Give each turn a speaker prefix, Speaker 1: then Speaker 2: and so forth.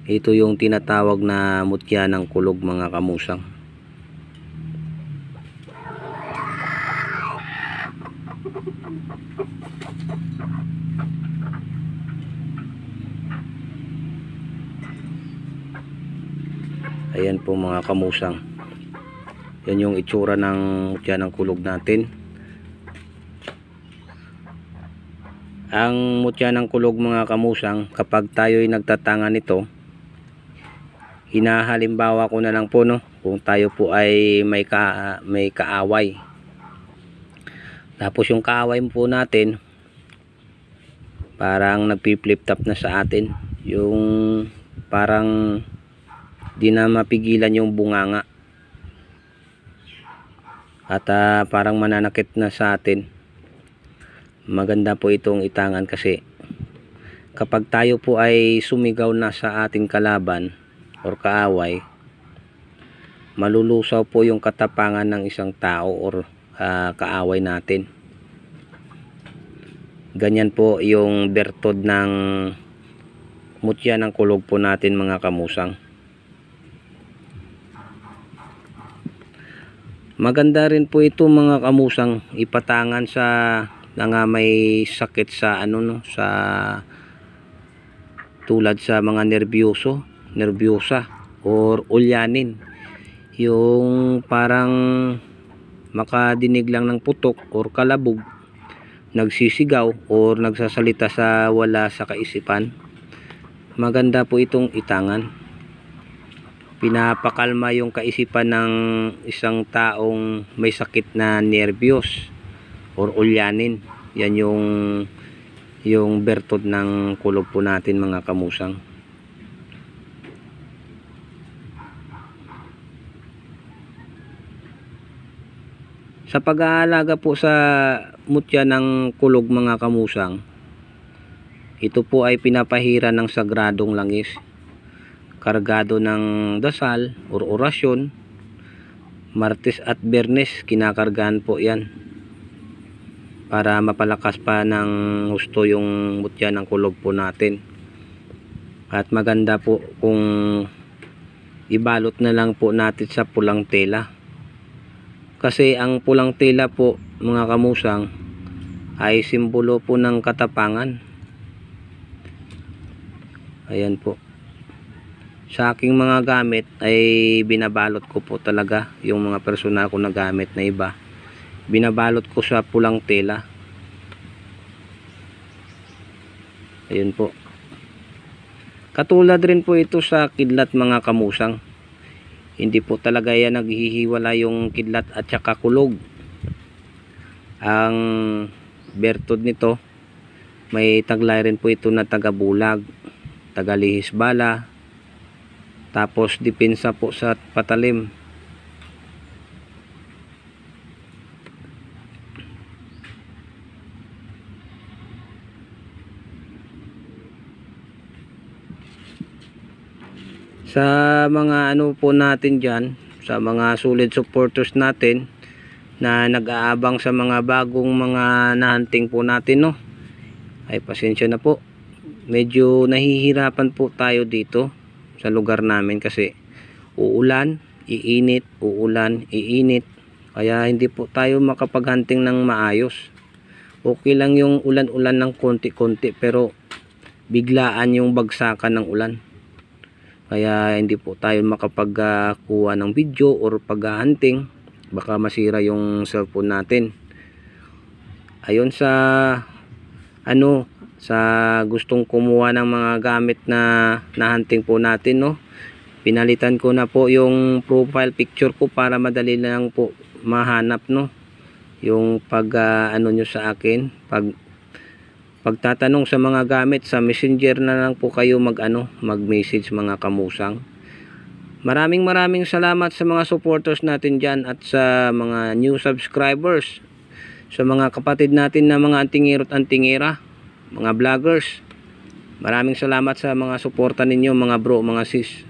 Speaker 1: Ito yung tinatawag na mutya ng kulog mga kamusang. Ayan po mga kamusang. Yan yung itsura ng mutya ng kulog natin. Ang mutya ng kulog mga kamusang, kapag tayo'y nagtatanga nito, hinahalimbawa ko na lang po, no, kung tayo po ay may kaaway. Tapos yung kaaway po natin parang nagpi-flip top na sa atin. Yung parang di na mapigilan yung bunganga. At parang mananakit na sa atin. Maganda po itong itangan kasi kapag tayo po ay sumigaw na sa ating kalaban or kaaway, malulusaw po yung katapangan ng isang tao or kaaway natin. Ganyan po yung bertod ng mutya ng kulog po natin mga kamusang. Maganda rin po ito mga kamusang ipatangan sa may sakit sa sa tulad sa mga nervyosa or ulyanin, yung parang makadinig lang ng putok or kalabog, nagsisigaw or nagsasalita sa wala sa kaisipan. Maganda po itong itangan. Pinapakalma yung kaisipan ng isang taong may sakit na nervyos or ulyanin. Yan yung bertod ng kulog po natin mga kamusang. Sa pag-aalaga po sa mutya ng kulog mga kamusang, ito po ay pinapahira ng sagradong langis, kargado ng dasal or orasyon. Martes at Biyernes kinakargaan po yan para mapalakas pa ng gusto yung mutya ng kulog po natin. At maganda po kung ibalot na lang po natin sa pulang tela, kasi ang pulang tela po mga kamusang ay simbolo po ng katapangan. Ayan po. Sa aking mga gamit ay binabalot ko po talaga yung mga personal ko na gamit na iba. Binabalot ko sa pulang tela. Ayun po. Katulad rin po ito sa kidlat mga kamusang. Hindi po talaga yan naghihiwala yung kidlat at saka kulog. Ang bertod nito, may taglay rin po ito na tagabulag, tagalihis bala, tapos depensa po sa patalim. Sa mga po natin dyan, sa mga solid supporters natin na nag-aabang sa mga bagong mga nahunting po natin, no, ay pasensya na po, medyo nahihirapan po tayo dito sa lugar namin kasi uulan, iinit, uulan, iinit, kaya hindi po tayo makapaghunting ng maayos. Okay lang yung ulan-ulan ng konti-konti pero biglaan yung bagsakan ng ulan, kaya hindi po tayo makapagkuha ng video or paghahunting, baka masira yung cellphone natin. Ayon sa sa gustong kumuha ng mga gamit na hunting po natin, no, pinalitan ko na po yung profile picture ko para madali lang po mahanap, no, yung pag nyo sa akin, pagtatanong sa mga gamit sa messenger na lang po kayo mag-message mga kamusang. Maraming salamat sa mga supporters natin dyan at sa mga new subscribers, sa mga kapatid natin na mga antingero at antingera, mga vloggers. Maraming salamat sa mga suporta ninyo mga bro, mga sis.